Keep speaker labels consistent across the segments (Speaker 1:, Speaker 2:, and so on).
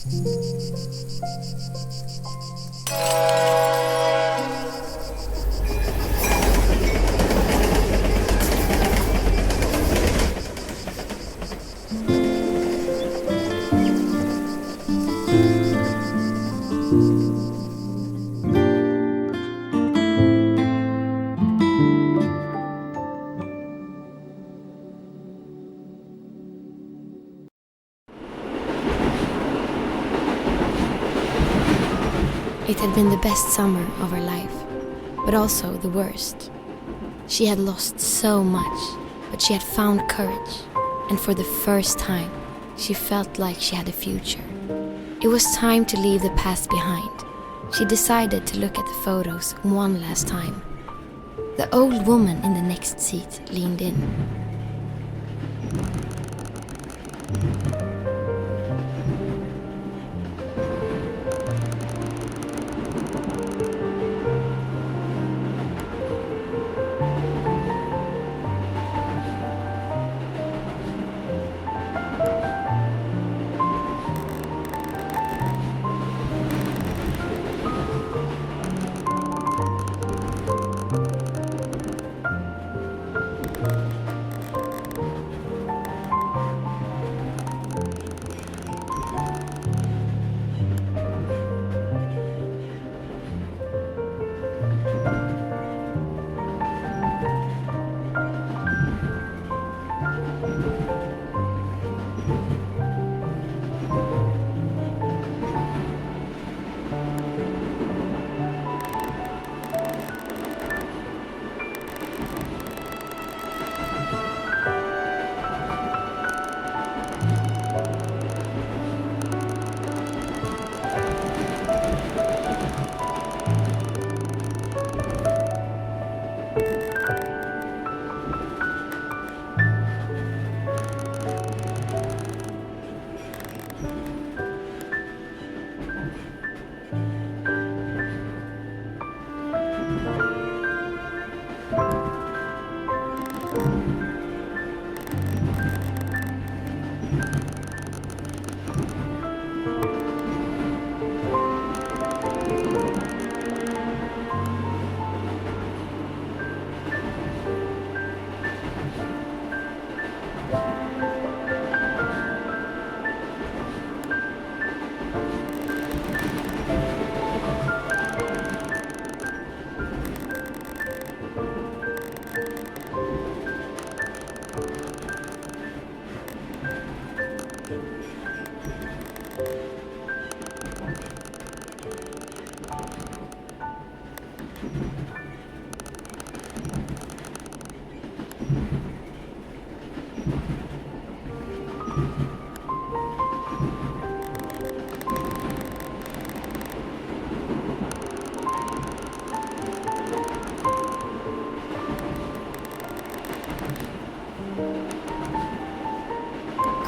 Speaker 1: It had been the best summer of her life, but also the worst. She had lost so much, but she had found courage, and for the first time, she felt like she had a future. It was time to leave the past behind. She decided to look at the photos one last time. The old woman in the next seat leaned in.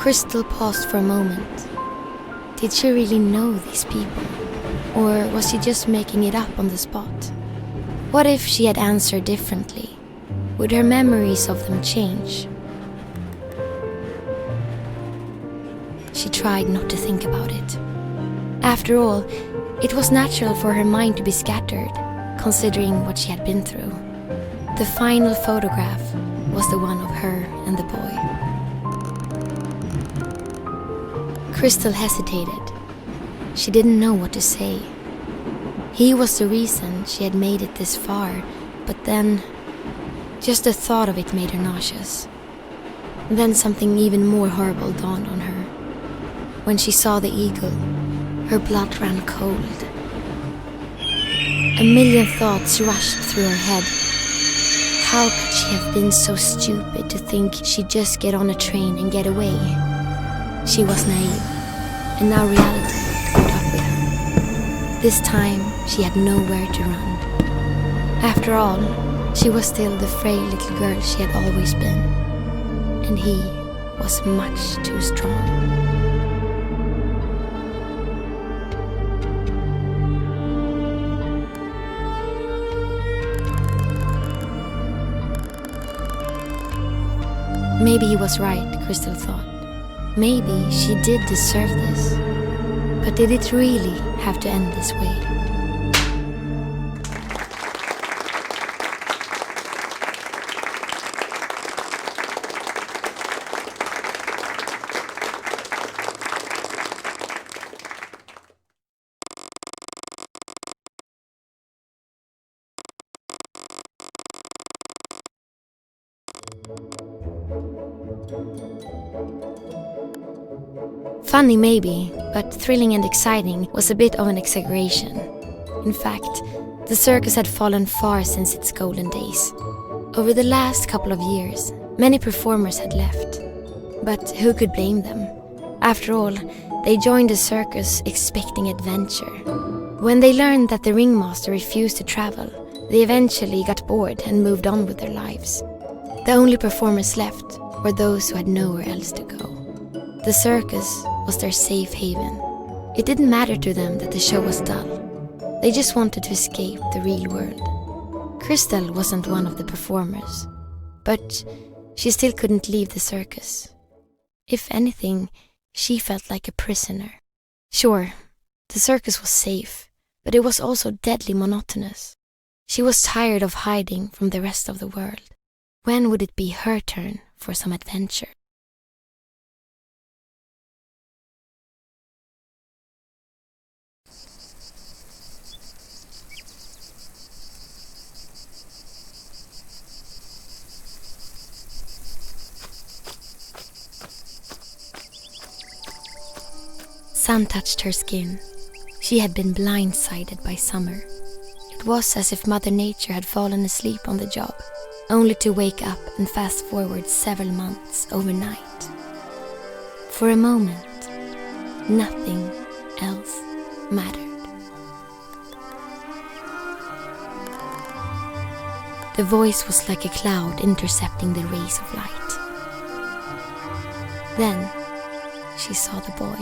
Speaker 1: Kristal paused for a moment. Did she really know these people? Or was she just making it up on the spot? What if she had answered differently? Would her memories of them change? She tried not to think about it. After all, it was natural for her mind to be scattered, considering what she had been through. The final photograph was the one of her and the boy. Kristal hesitated. She didn't know what to say. He was the reason she had made it this far, but then just the thought of it made her nauseous. Then something even more horrible dawned on her. When she saw the eagle, her blood ran cold. A million thoughts rushed through her head. How could she have been so stupid to think she'd just get on a train and get away? She was naive, and now reality had caught up with her. This time, she had nowhere to run. After all, she was still the frail little girl she had always been, and he was much too strong. Maybe he was right, Kristal thought. Maybe she did deserve this. But did it really have to end this way? Funny maybe, but thrilling and exciting was a bit of an exaggeration. In fact, the circus had fallen far since its golden days. Over the last couple of years, many performers had left. But who could blame them? After all, they joined the circus expecting adventure. When they learned that the ringmaster refused to travel, they eventually got bored and moved on with their lives. The only performers left were those who had nowhere else to go. The circus was their safe haven. It didn't matter to them that the show was dull. They just wanted to escape the real world. Kristal wasn't one of the performers, but she still couldn't leave the circus. If anything, she felt like a prisoner. Sure, the circus was safe, but it was also deadly monotonous. She was tired of hiding from the rest of the world. When would it be her turn for some adventure? Sun touched her skin. She had been blindsided by summer. It was as if Mother Nature had fallen asleep on the job, only to wake up and fast forward several months overnight. For a moment, nothing else mattered. The voice was like a cloud intercepting the rays of light. Then she saw the boy.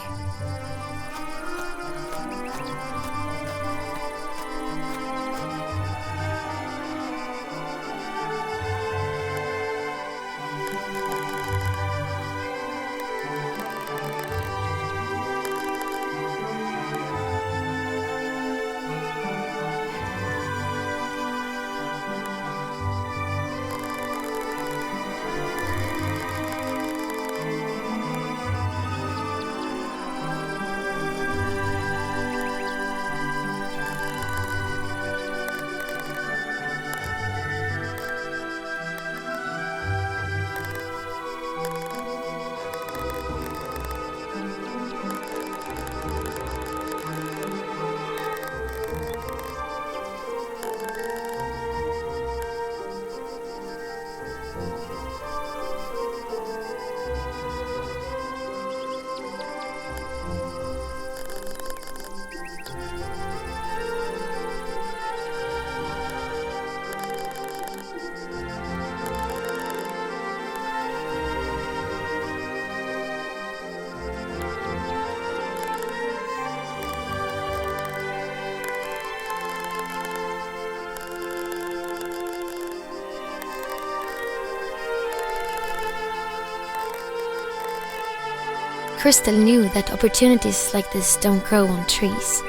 Speaker 1: Kristal knew that opportunities like this don't grow on trees.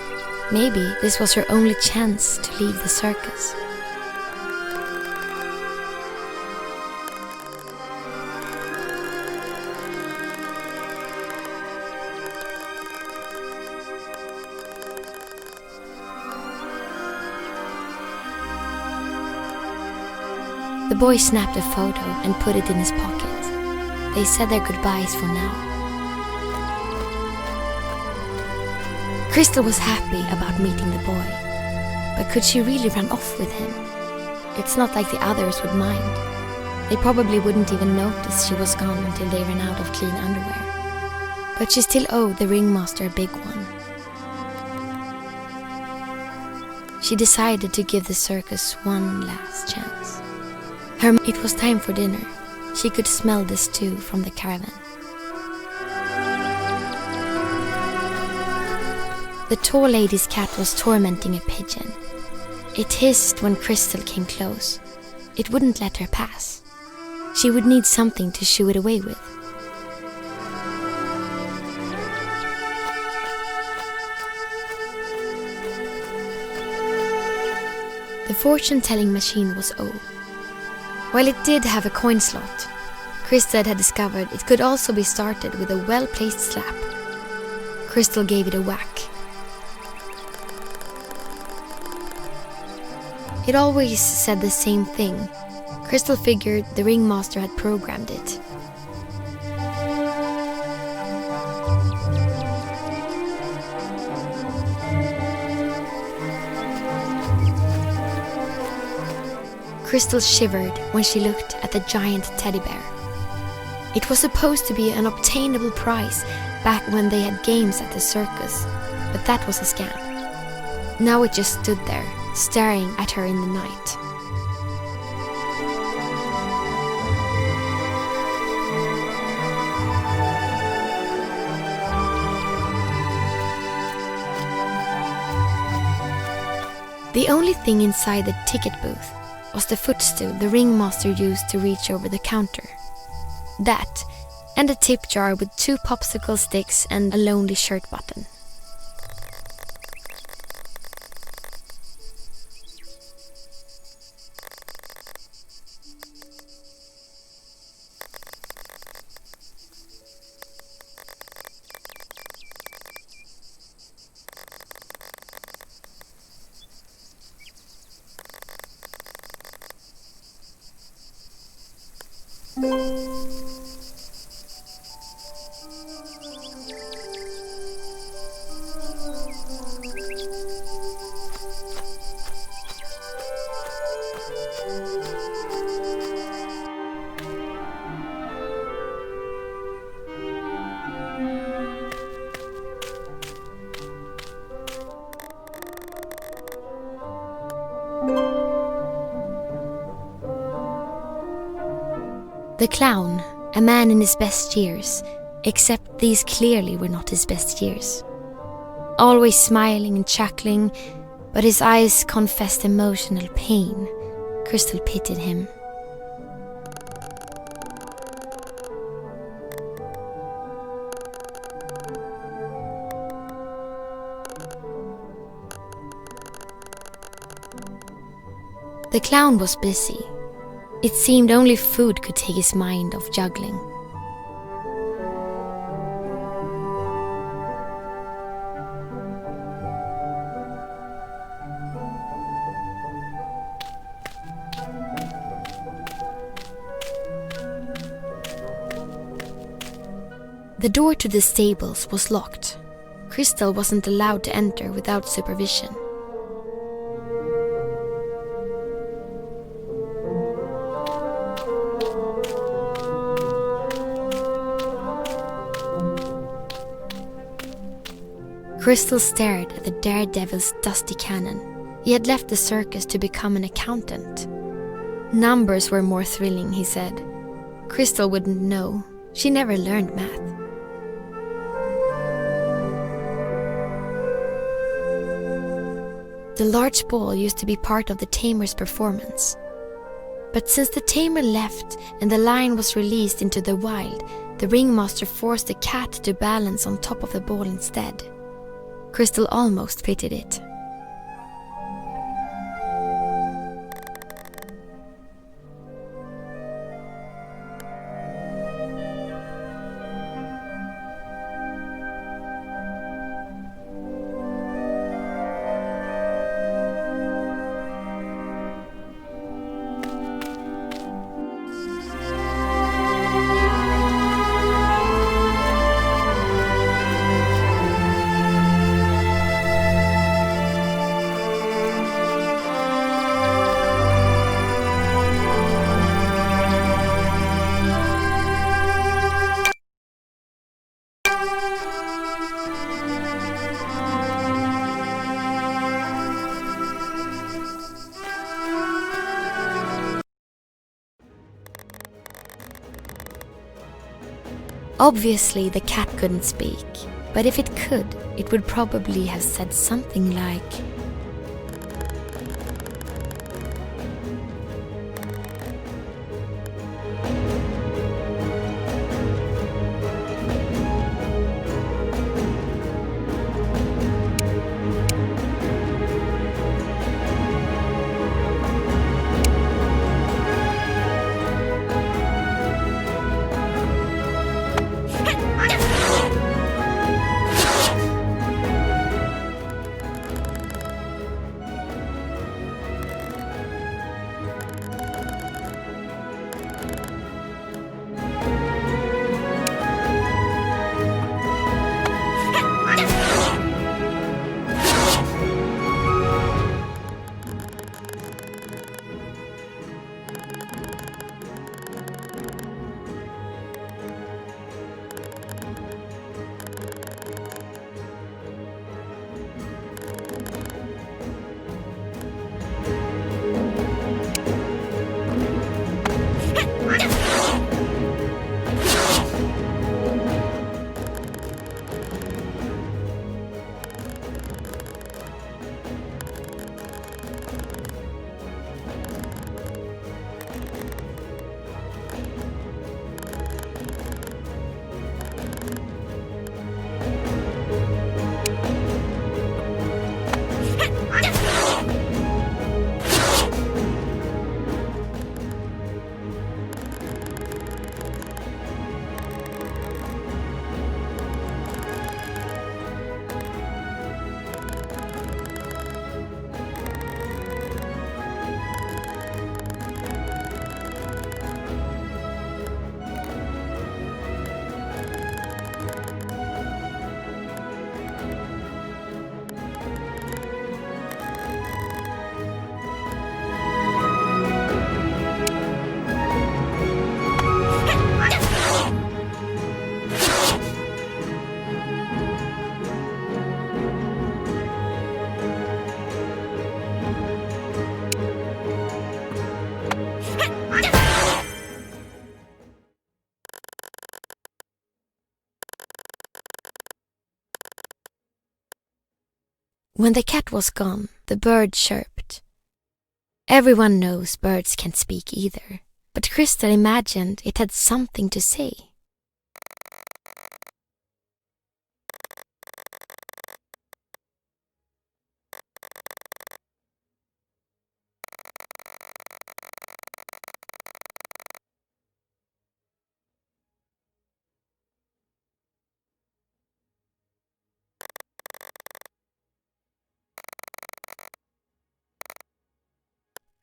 Speaker 1: Maybe this was her only chance to leave the circus. The boy snapped a photo and put it in his pocket. They said their goodbyes for now. Kristal was happy about meeting the boy, but could she really run off with him? It's not like the others would mind. They probably wouldn't even notice she was gone until they ran out of clean underwear. But she still owed the ringmaster a big one. She decided to give the circus one last chance. It was time for dinner. She could smell the stew from the caravan. The tall lady's cat was tormenting a pigeon. It hissed when Kristal came close. It wouldn't let her pass. She would need something to shoo it away with. The fortune-telling machine was old. While it did have a coin slot, Kristal had discovered it could also be started with a well-placed slap. Kristal gave it a whack. It always said the same thing. Kristal figured the ringmaster had programmed it. Kristal shivered when she looked at the giant teddy bear. It was supposed to be an obtainable prize back when they had games at the circus, but that was a scam. Now it just stood there, staring at her in the night. The only thing inside the ticket booth was the footstool the ringmaster used to reach over the counter. That, and a tip jar with 2 popsicle sticks and a lonely shirt button. The clown, a man in his best years, except these clearly were not his best years. Always smiling and chuckling, but his eyes confessed emotional pain. Kristal pitied him. The clown was busy. It seemed only food could take his mind off juggling. The door to the stables was locked. Kristal wasn't allowed to enter without supervision. Kristal stared at the daredevil's dusty cannon. He had left the circus to become an accountant. Numbers were more thrilling, he said. Kristal wouldn't know. She never learned math. The large ball used to be part of the tamer's performance. But since the tamer left and the lion was released into the wild, the ringmaster forced the cat to balance on top of the ball instead. Kristal almost pitied it. Obviously, the cat couldn't speak, but if it could, it would probably have said something like, When the cat was gone, the bird chirped. Everyone knows birds can't speak either, but Kristal imagined it had something to say.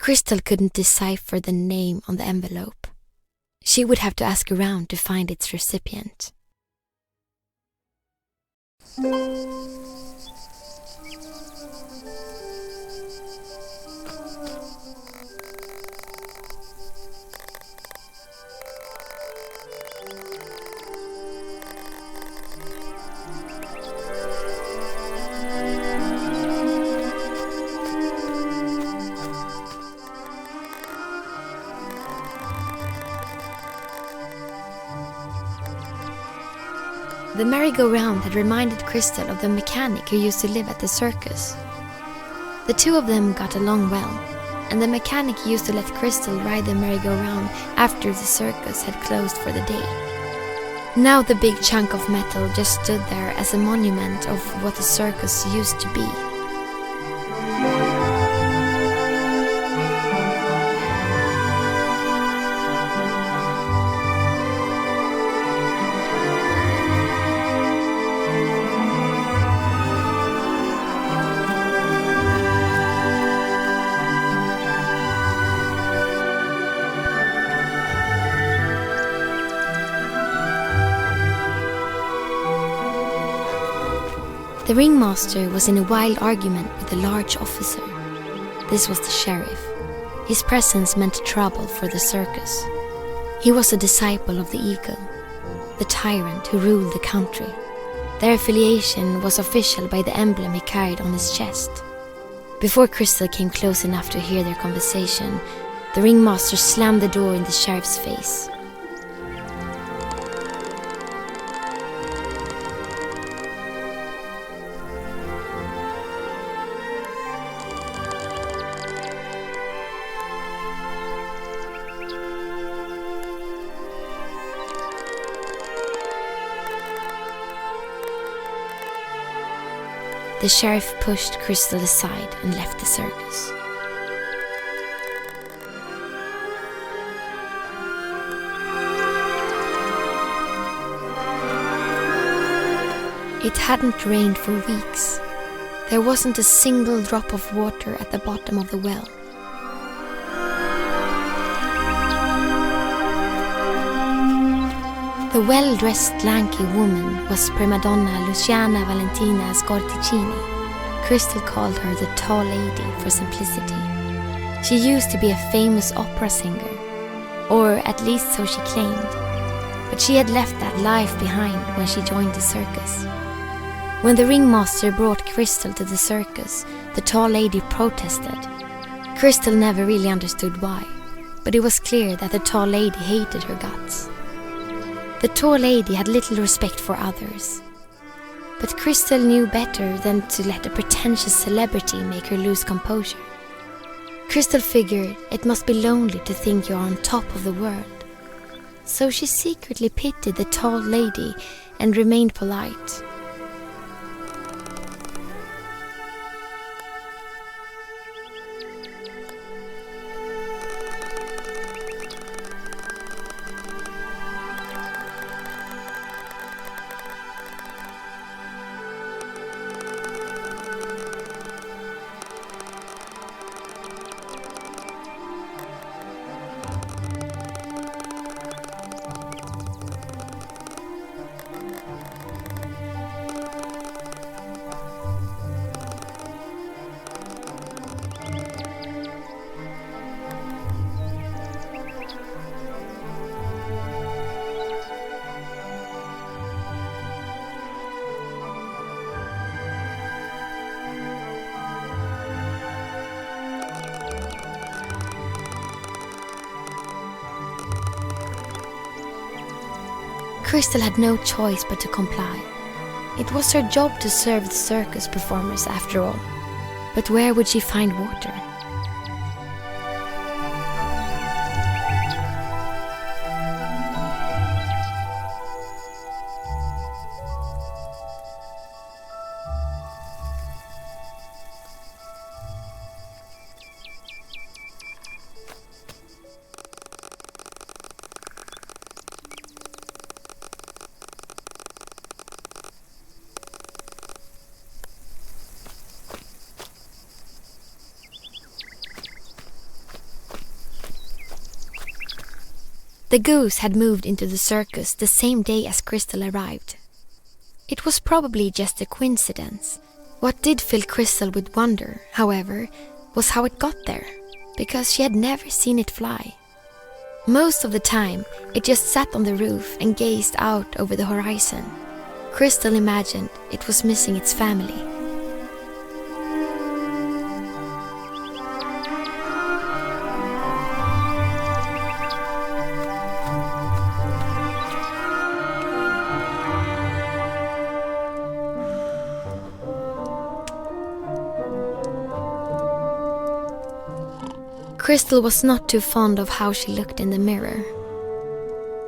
Speaker 1: Kristal couldn't decipher the name on the envelope. She would have to ask around to find its recipient. The merry-go-round had reminded Kristal of the mechanic who used to live at the circus. The two of them got along well, and the mechanic used to let Kristal ride the merry-go-round after the circus had closed for the day. Now the big chunk of metal just stood there as a monument of what the circus used to be. The ringmaster was in a wild argument with a large officer. This was the sheriff. His presence meant trouble for the circus. He was a disciple of the eagle, the tyrant who ruled the country. Their affiliation was official by the emblem he carried on his chest. Before Kristal came close enough to hear their conversation, the ringmaster slammed the door in the sheriff's face. The sheriff pushed Kristal aside and left the circus. It hadn't rained for weeks. There wasn't a single drop of water at the bottom of the well. The well-dressed, lanky woman was prima donna Luciana Valentina Scorticini. Kristal called her the Tall Lady for simplicity. She used to be a famous opera singer, or at least so she claimed, but she had left that life behind when she joined the circus. When the ringmaster brought Kristal to the circus, the Tall Lady protested. Kristal never really understood why, but it was clear that the Tall Lady hated her guts. The Tall Lady had little respect for others, but Kristal knew better than to let a pretentious celebrity make her lose composure. Kristal figured it must be lonely to think you're on top of the world, so she secretly pitied the Tall Lady and remained polite. Kristal had no choice but to comply. It was her job to serve the circus performers after all. But where would she find water? The goose had moved into the circus the same day as Kristal arrived. It was probably just a coincidence. What did fill Kristal with wonder, however, was how it got there, because she had never seen it fly. Most of the time, it just sat on the roof and gazed out over the horizon. Kristal imagined it was missing its family. Kristal was not too fond of how she looked in the mirror.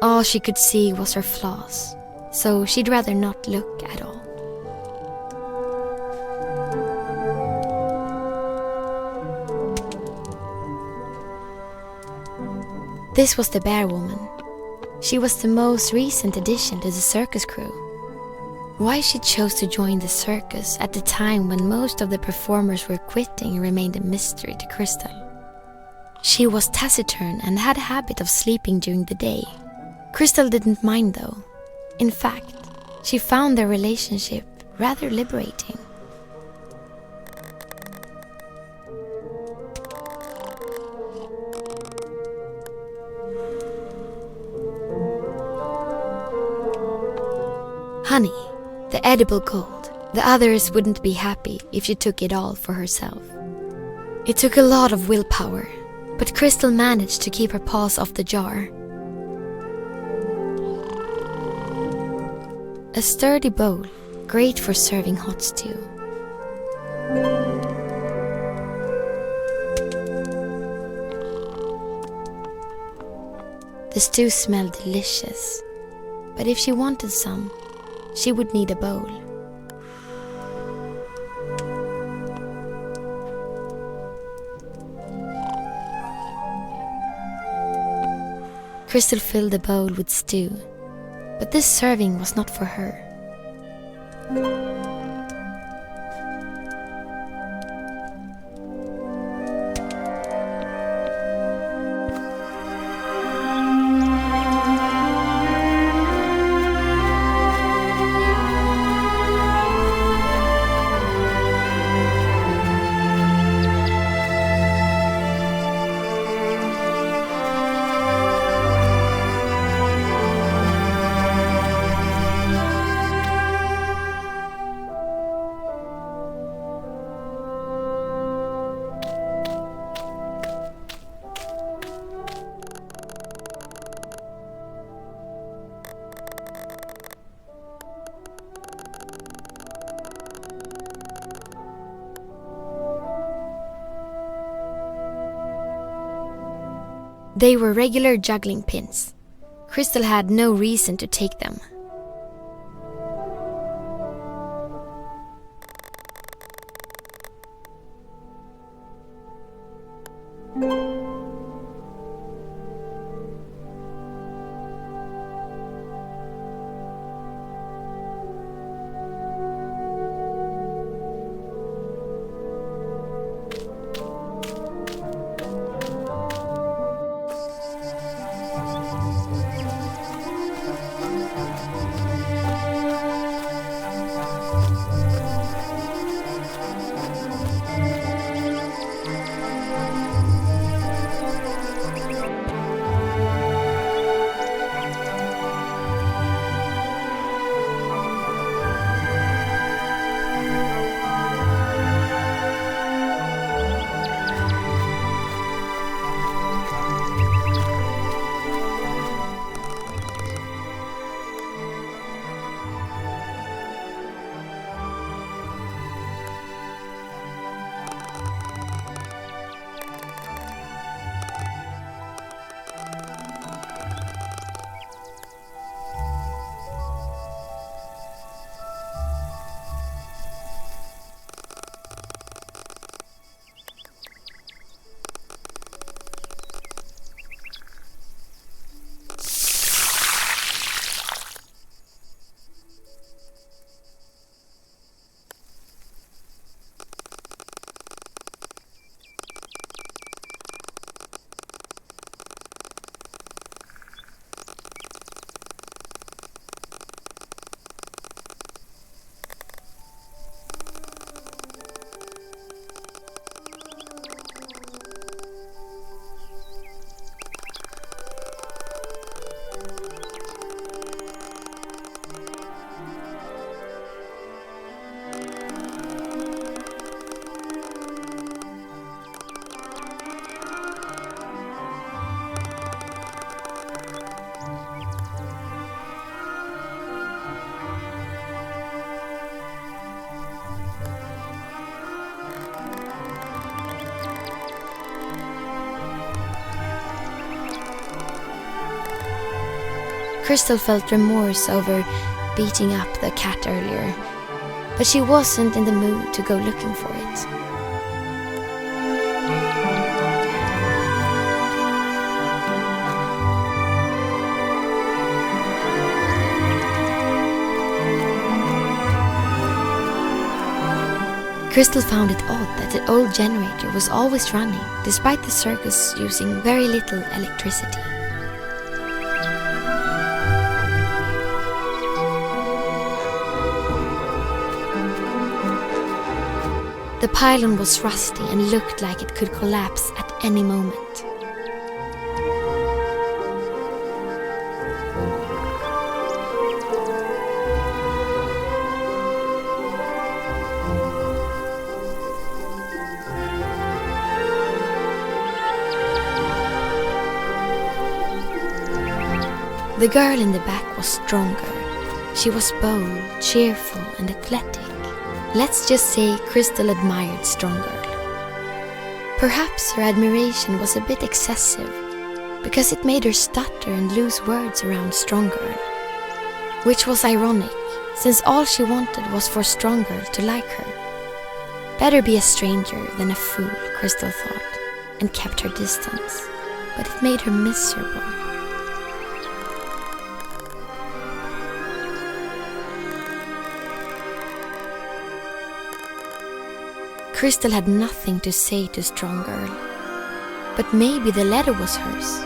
Speaker 1: All she could see was her flaws, so she'd rather not look at all. This was the bear woman. She was the most recent addition to the circus crew. Why she chose to join the circus at the time when most of the performers were quitting remained a mystery to Kristal. She was taciturn and had a habit of sleeping during the day. Kristal didn't mind though. In fact, she found their relationship rather liberating. Honey, the edible gold. The others wouldn't be happy if she took it all for herself. It took a lot of willpower, but Kristal managed to keep her paws off the jar. A sturdy bowl, great for serving hot stew. The stew smelled delicious, but if she wanted some, she would need a bowl. Kristal filled the bowl with stew, but this serving was not for her. They were regular juggling pins. Kristal had no reason to take them. Kristal felt remorse over beating up the cat earlier, but she wasn't in the mood to go looking for it. Kristal found it odd that the old generator was always running, despite the circus using very little electricity. The pylon was rusty and looked like it could collapse at any moment. The girl in the back was stronger. She was bold, cheerful, and athletic. Let's just say Kristal admired Strong Girl. Perhaps her admiration was a bit excessive, because it made her stutter and lose words around Strong Girl. Which was ironic, since all she wanted was for Strong Girl to like her. Better be a stranger than a fool, Kristal thought, and kept her distance. But it made her miserable. Kristal had nothing to say to Strong Girl, but maybe the letter was hers.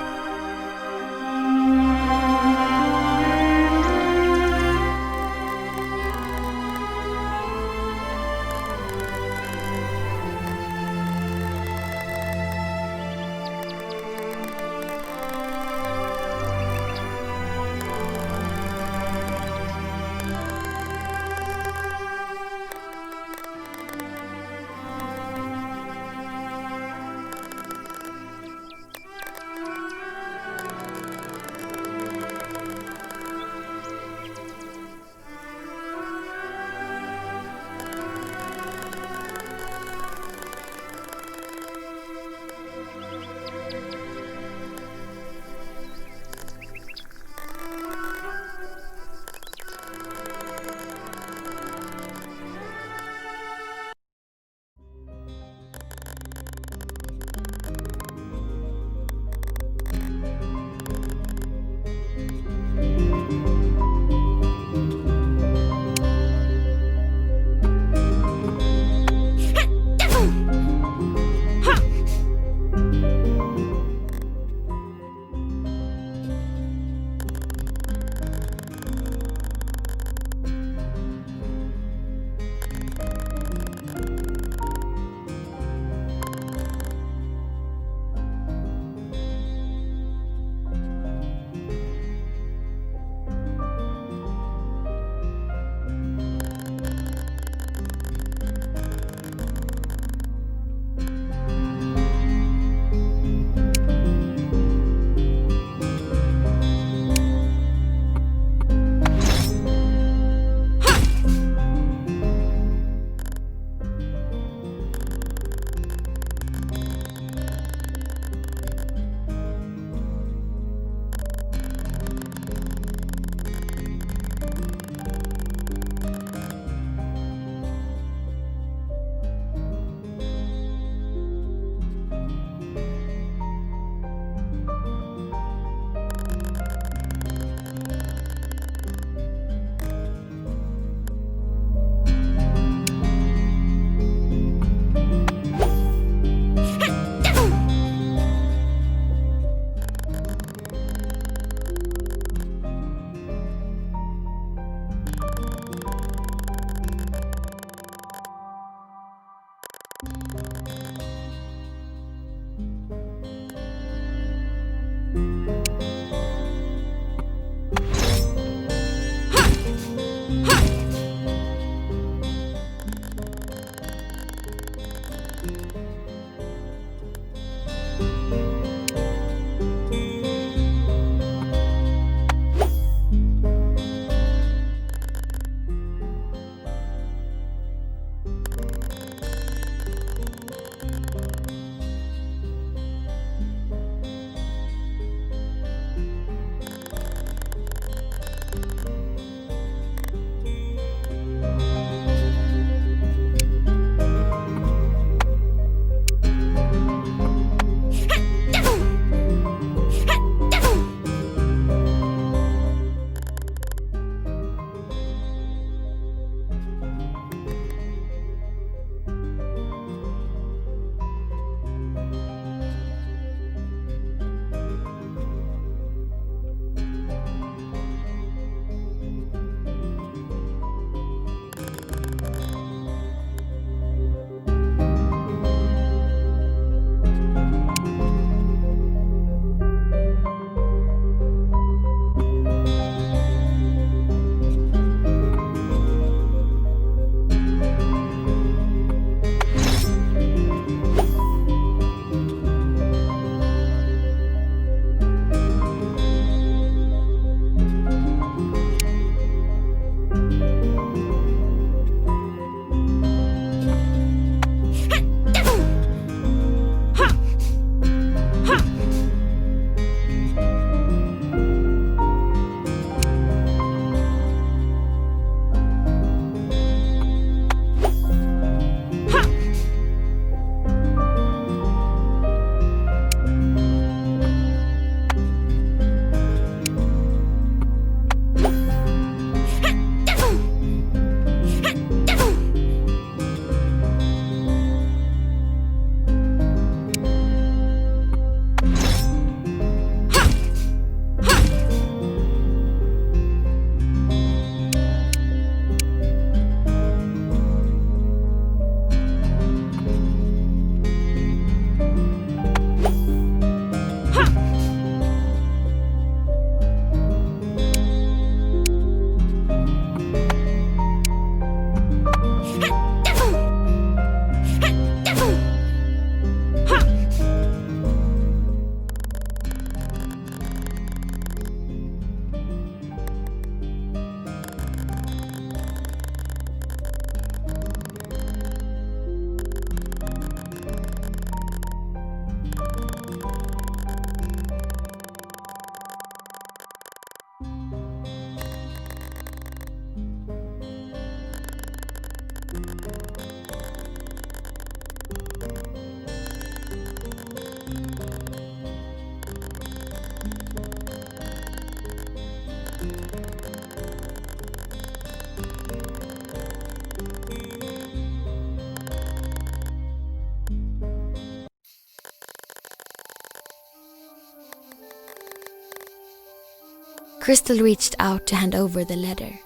Speaker 1: Kristal reached out to hand over the letter,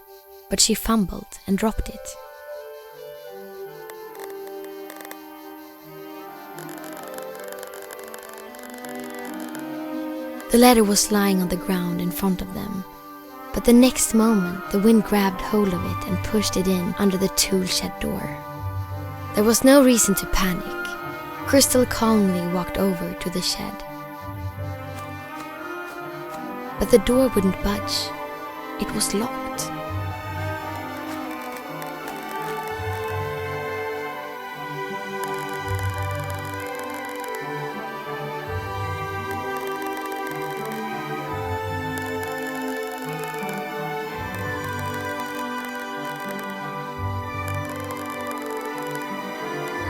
Speaker 1: but she fumbled and dropped it. The letter was lying on the ground in front of them, but the next moment the wind grabbed hold of it and pushed it in under the tool shed door. There was no reason to panic. Kristal calmly walked over to the shed. But the door wouldn't budge. It was locked.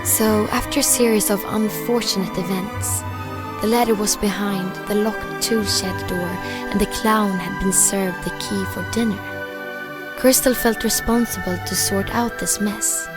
Speaker 1: So, after a series of unfortunate events, the letter was behind the locked tool shed door and the clown had been served the key for dinner. Kristal felt responsible to sort out this mess.